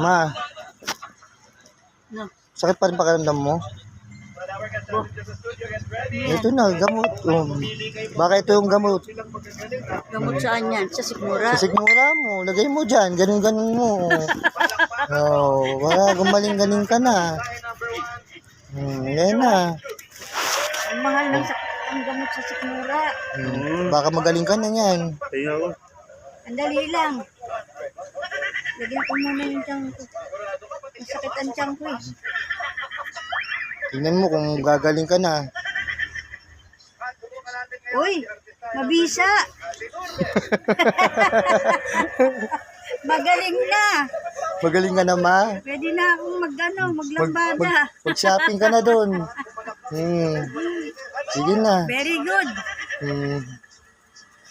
Ma, No. sakit pa rin pakiramdam mo? Ito na, gamot. Baka ito yung gamot. Gamot saan yan? Sa sikmura? Sa sigmura mo, lagay mo dyan. Ganun-ganun mo. Baka gumaling-galing ka na. Ngayon na. Ang mahal ng ang gamot sa sikmura. Baka magaling ka na yan. Ang dali lang. Lagyan ko muna yung tiyang ko. Masakit ang tiyang ko eh. Tingnan mo kung gagaling ka na. Uy, mabisa. Magaling na. Magaling ka na, ma. Pwede na akong maglambada. Mag-shopping ka na doon. Sige na. Very good.